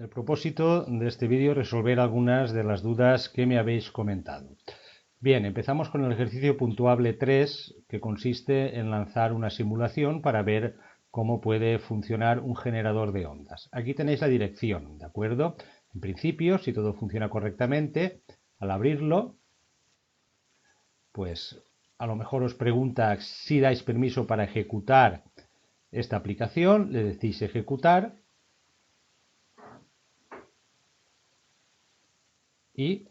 El propósito de este vídeo es resolver algunas de las dudas que me habéis comentado. Bien, empezamos con el ejercicio puntuable 3, que consiste en lanzar una simulación para ver cómo puede funcionar un generador de ondas. Aquí tenéis la dirección, ¿de acuerdo? En principio, si todo funciona correctamente, al abrirlo, pues a lo mejor os pregunta si dais permiso para ejecutar esta aplicación, le decís ejecutar y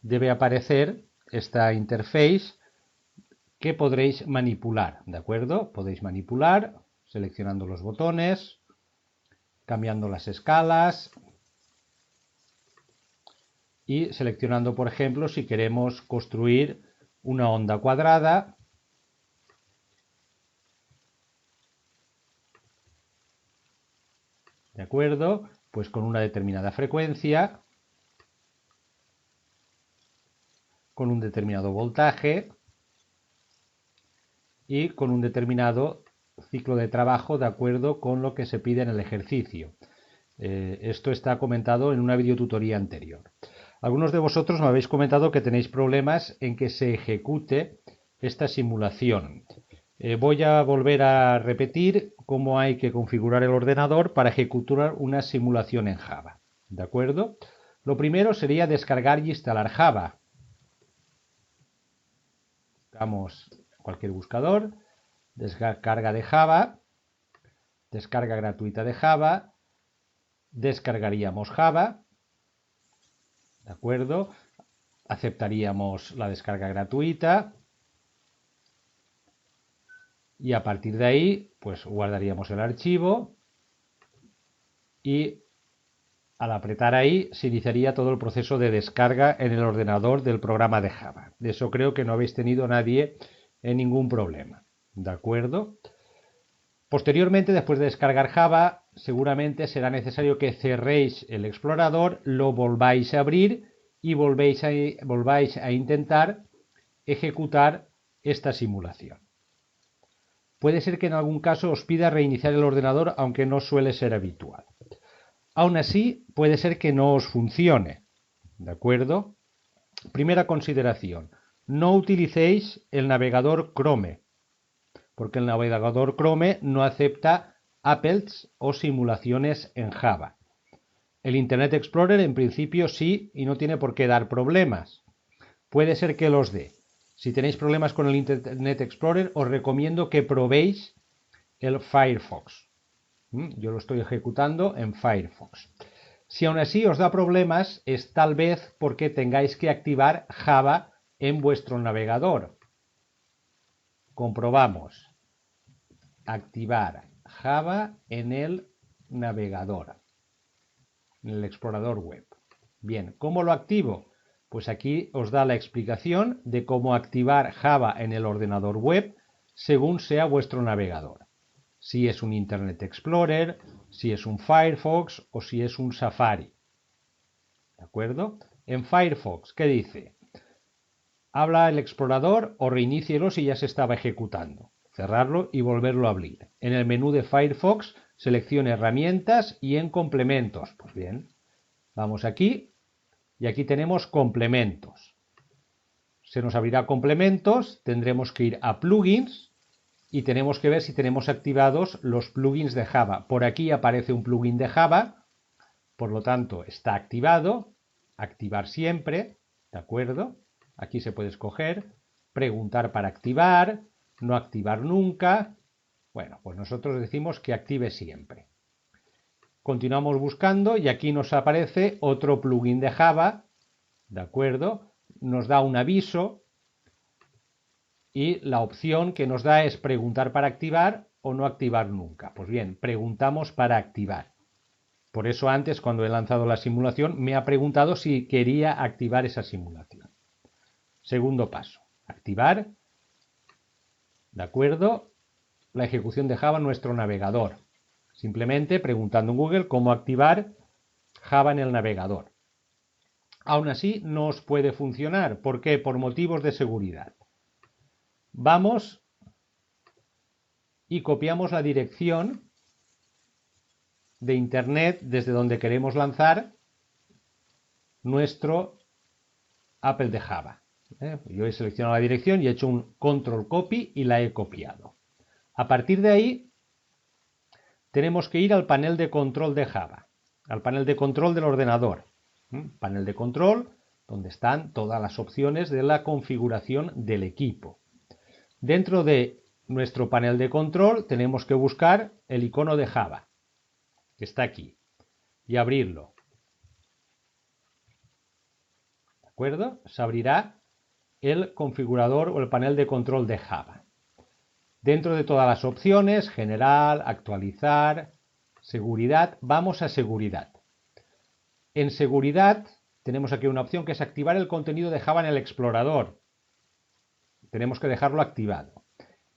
debe aparecer esta interface que podréis manipular, ¿de acuerdo? Podéis manipular seleccionando los botones, cambiando las escalas y seleccionando, por ejemplo, si queremos construir una onda cuadrada, ¿de acuerdo? Pues con una determinada frecuencia, con un determinado voltaje y con un determinado ciclo de trabajo de acuerdo con lo que se pide en el ejercicio. Esto está comentado en una videotutoría anterior. Algunos de vosotros me habéis comentado que tenéis problemas en que se ejecute esta simulación. Voy a volver a repetir cómo hay que configurar el ordenador para ejecutar una simulación en Java. ¿De acuerdo? Lo primero sería descargar y instalar Java. Buscamos cualquier buscador, descarga de Java, descarga gratuita de Java, descargaríamos Java, ¿de acuerdo? Aceptaríamos la descarga gratuita y a partir de ahí pues guardaríamos el archivo y al apretar ahí se iniciaría todo el proceso de descarga en el ordenador del programa de Java. De eso creo que no habéis tenido nadie ningún problema, ¿de acuerdo? Posteriormente, después de descargar Java, seguramente será necesario que cerréis el explorador, lo volváis a abrir y volváis a intentar ejecutar esta simulación. Puede ser que en algún caso os pida reiniciar el ordenador, aunque no suele ser habitual. Aún así, puede ser que no os funcione, ¿de acuerdo? Primera consideración, no utilicéis el navegador Chrome, porque el navegador Chrome no acepta apples o simulaciones en Java. El Internet Explorer en principio sí y no tiene por qué dar problemas. Puede ser que los dé. Si tenéis problemas con el Internet Explorer, os recomiendo que probéis el Firefox. Yo lo estoy ejecutando en Firefox. Si aún así os da problemas, es tal vez porque tengáis que activar Java en vuestro navegador. Comprobamos. Activar Java en el navegador, en el explorador web. Bien, ¿cómo lo activo? Pues aquí os da la explicación de cómo activar Java en el ordenador web según sea vuestro navegador. Si es un Internet Explorer, si es un Firefox o si es un Safari. ¿De acuerdo? En Firefox, ¿qué dice? Habla el explorador o reinícielo si ya se estaba ejecutando. Cerrarlo y volverlo a abrir. En el menú de Firefox seleccione herramientas y en complementos. Pues bien, vamos aquí y aquí tenemos complementos. Se nos abrirá complementos, tendremos que ir a plugins y tenemos que ver si tenemos activados los plugins de Java. Por aquí aparece un plugin de Java, por lo tanto está activado, activar siempre, ¿de acuerdo? Aquí se puede escoger, preguntar para activar, no activar nunca. Bueno, pues nosotros decimos que active siempre. Continuamos buscando y aquí nos aparece otro plugin de Java, ¿de acuerdo? Nos da un aviso y la opción que nos da es preguntar para activar o no activar nunca. Pues bien, preguntamos para activar. Por eso antes, cuando he lanzado la simulación, me ha preguntado si quería activar esa simulación. Segundo paso, activar, ¿de acuerdo? La ejecución de Java en nuestro navegador. Simplemente preguntando en Google cómo activar Java en el navegador. Aún así, no os puede funcionar. ¿Por qué? Por motivos de seguridad. Vamos y copiamos la dirección de Internet desde donde queremos lanzar nuestro Apple de Java. Yo he seleccionado la dirección y he hecho un control copy y la he copiado. A partir de ahí tenemos que ir al panel de control de Java, al panel de control del ordenador. Panel de control donde están todas las opciones de la configuración del equipo. Dentro de nuestro panel de control tenemos que buscar el icono de Java, que está aquí, y abrirlo. ¿De acuerdo? Se abrirá el configurador o el panel de control de Java. Dentro de todas las opciones, general, actualizar, seguridad, vamos a seguridad. En seguridad tenemos aquí una opción que es activar el contenido de Java en el explorador. Tenemos que dejarlo activado.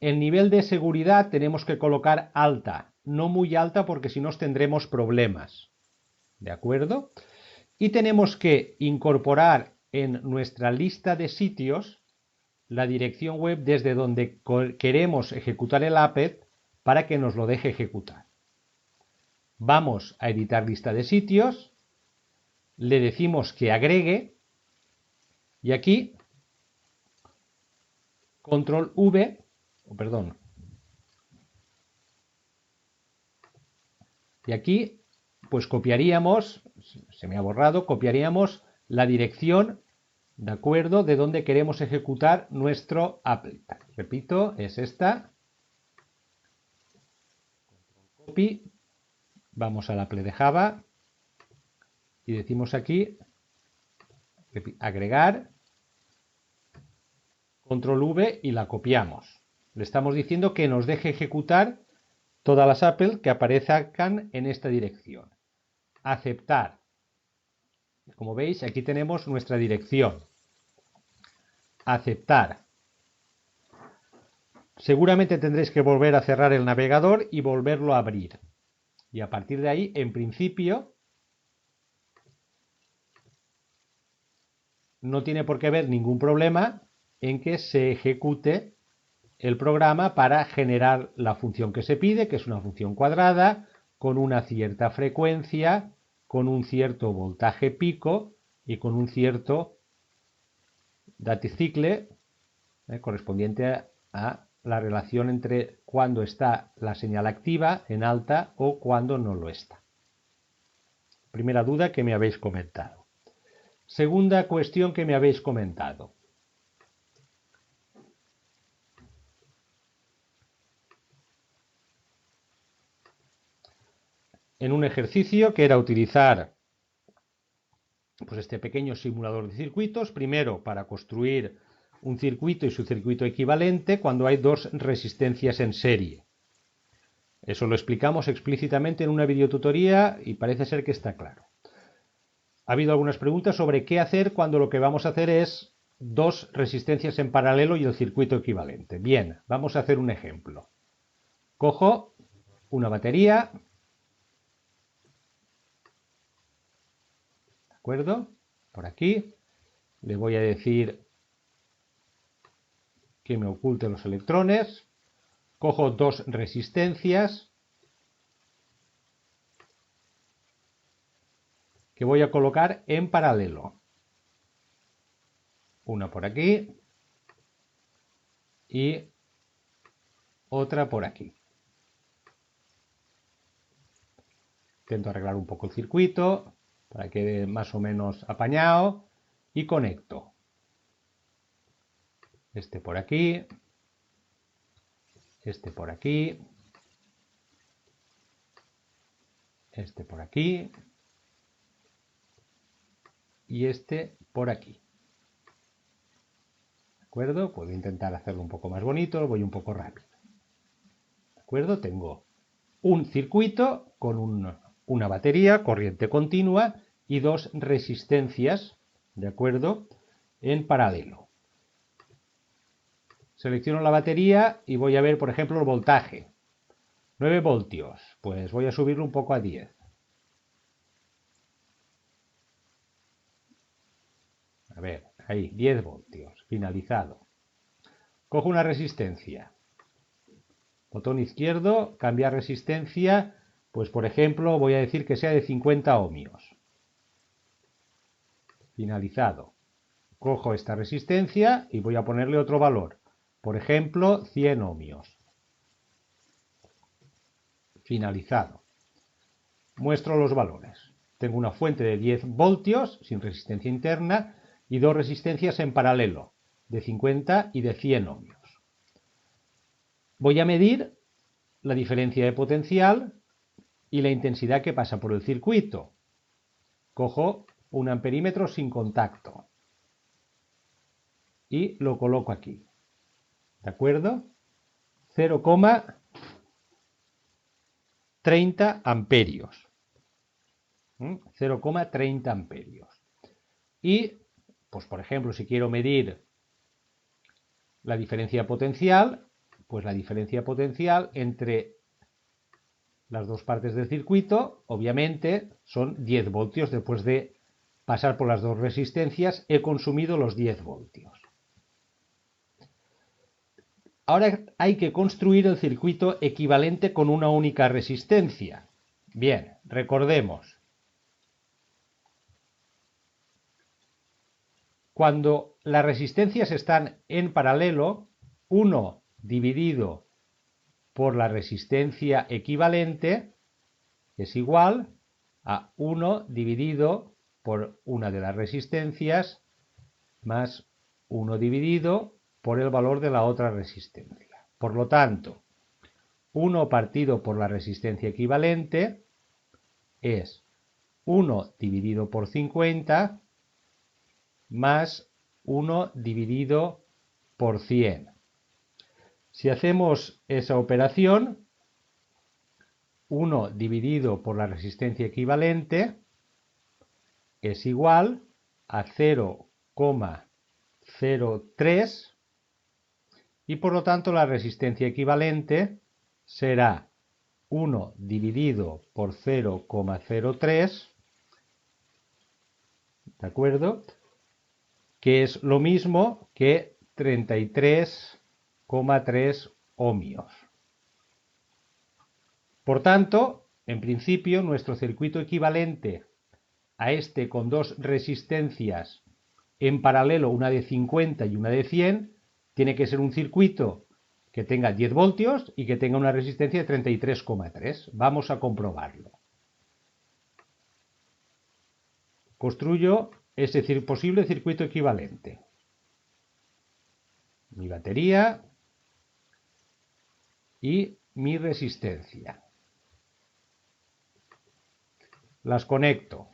En nivel de seguridad tenemos que colocar alta, no muy alta porque si no tendremos problemas. ¿De acuerdo? Y tenemos que incorporar en nuestra lista de sitios la dirección web desde donde queremos ejecutar el applet para que nos lo deje ejecutar. Vamos a editar lista de sitios, le decimos que agregue y aquí control V, perdón, y aquí pues copiaríamos, se me ha borrado, copiaríamos la dirección, de acuerdo, de donde queremos ejecutar nuestro applet. Repito, es esta. Copy, vamos al applet de Java y decimos aquí agregar, control V y la copiamos. Le estamos diciendo que nos deje ejecutar todas las applet que aparezcan en esta dirección. Aceptar. Como veis, aquí tenemos nuestra dirección. Aceptar. Seguramente tendréis que volver a cerrar el navegador y volverlo a abrir. Y a partir de ahí, en principio, no tiene por qué haber ningún problema en que se ejecute el programa para generar la función que se pide, que es una función cuadrada, con una cierta frecuencia, con un cierto voltaje pico y con un cierto daticicle correspondiente a la relación entre cuando está la señal activa en alta o cuando no lo está. Primera duda que me habéis comentado. Segunda cuestión que me habéis comentado. En un ejercicio que era utilizar pues este pequeño simulador de circuitos, primero para construir un circuito y su circuito equivalente cuando hay dos resistencias en serie. Eso lo explicamos explícitamente en una videotutoría y parece ser que está claro. Ha habido algunas preguntas sobre qué hacer cuando lo que vamos a hacer es dos resistencias en paralelo y el circuito equivalente. Bien, vamos a hacer un ejemplo. Cojo una batería, ¿de acuerdo? Por aquí le voy a decir que me oculte los electrones. Cojo dos resistencias que voy a colocar en paralelo. Una por aquí y otra por aquí. Intento arreglar un poco el circuito para que quede más o menos apañado y conecto. Este por aquí, este por aquí, este por aquí y este por aquí. ¿De acuerdo? Puedo intentar hacerlo un poco más bonito, voy un poco rápido. ¿De acuerdo? Tengo un circuito con una batería, corriente continua y dos resistencias, ¿de acuerdo?, en paralelo. Selecciono la batería y voy a ver, por ejemplo, el voltaje. 9 voltios, pues voy a subirlo un poco a 10. A ver, ahí, 10 voltios, finalizado. Cojo una resistencia. Botón izquierdo, cambiar resistencia, Pues por ejemplo voy a decir que sea de 50 ohmios. Finalizado. Cojo esta resistencia y voy a ponerle otro valor. Por ejemplo, 100 ohmios. Finalizado. Muestro los valores. Tengo una fuente de 10 voltios sin resistencia interna y dos resistencias en paralelo de 50 y de 100 ohmios. Voy a medir la diferencia de potencial y la intensidad que pasa por el circuito. Cojo un amperímetro sin contacto y lo coloco aquí. ¿De acuerdo? 0,30 amperios. 0,30 amperios. Y, pues por ejemplo, si quiero medir la diferencia potencial, pues la diferencia potencial entre las dos partes del circuito, obviamente, son 10 voltios. Después de pasar por las dos resistencias, he consumido los 10 voltios. Ahora hay que construir el circuito equivalente con una única resistencia. Bien, recordemos. Cuando las resistencias están en paralelo, 1 dividido por la resistencia equivalente es igual a 1 dividido por una de las resistencias más 1 dividido por el valor de la otra resistencia. Por lo tanto, 1 partido por la resistencia equivalente es 1 dividido por 50 más 1 dividido por 100. Si hacemos esa operación, 1 dividido por la resistencia equivalente es igual a 0,03 y por lo tanto la resistencia equivalente será 1 dividido por 0,03, ¿de acuerdo? Que es lo mismo que 33,3 ohmios. Por tanto, en principio, nuestro circuito equivalente a este con dos resistencias en paralelo, una de 50 y una de 100, tiene que ser un circuito que tenga 10 voltios y que tenga una resistencia de 33,3. Vamos a comprobarlo. Construyo ese posible circuito equivalente. Mi batería y mi resistencia. Las conecto.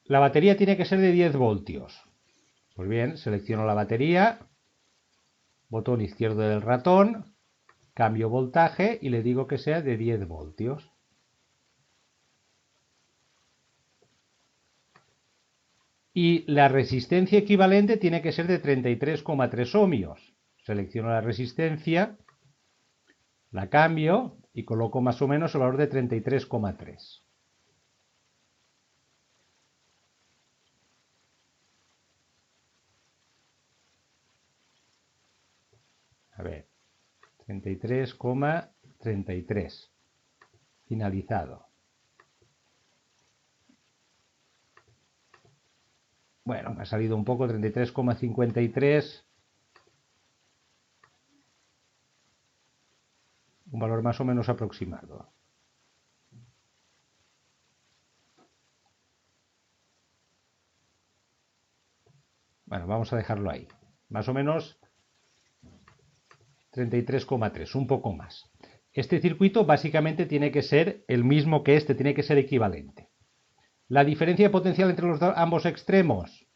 La batería tiene que ser de 10 voltios. Pues bien, selecciono la batería, botón izquierdo del ratón, cambio voltaje y le digo que sea de 10 voltios. Y la resistencia equivalente tiene que ser de 33,3 ohmios. Selecciono la resistencia, la cambio y coloco más o menos el valor de 33,3. A ver, 33,33. Finalizado. Bueno, me ha salido un poco 33,53. Un valor más o menos aproximado. Bueno, vamos a dejarlo ahí. Más o menos 33,3, un poco más. Este circuito básicamente tiene que ser el mismo que este, tiene que ser equivalente. La diferencia potencial entre los ambos extremos,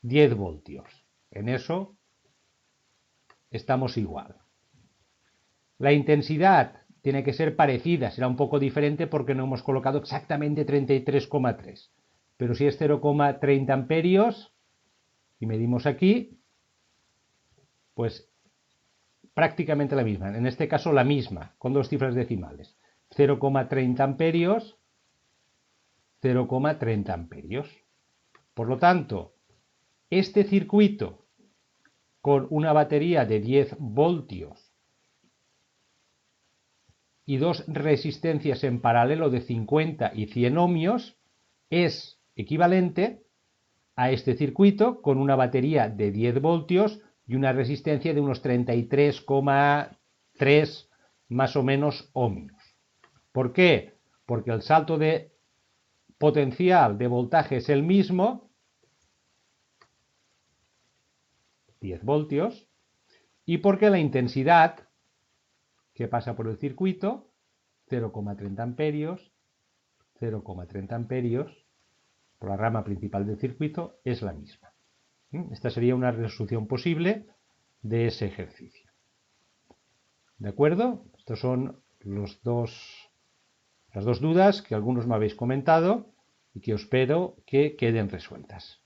10 voltios. En eso estamos igual. La intensidad tiene que ser parecida, será un poco diferente porque no hemos colocado exactamente 33,3. Pero si es 0,30 amperios y medimos aquí, pues prácticamente la misma, en este caso la misma, con dos cifras decimales. 0,30 amperios, 0,30 amperios. Por lo tanto, este circuito con una batería de 10 voltios y dos resistencias en paralelo de 50 y 100 ohmios es equivalente a este circuito con una batería de 10 voltios y una resistencia de unos 33,3 más o menos ohmios. ¿Por qué? Porque el salto de potencial de voltaje es el mismo, 10 voltios, y porque la intensidad que pasa por el circuito, 0,30 amperios, 0,30 amperios, por la rama principal del circuito, es la misma. Esta sería una resolución posible de ese ejercicio. ¿De acuerdo? Estas son las dos dudas que algunos me habéis comentado y que espero que queden resueltas.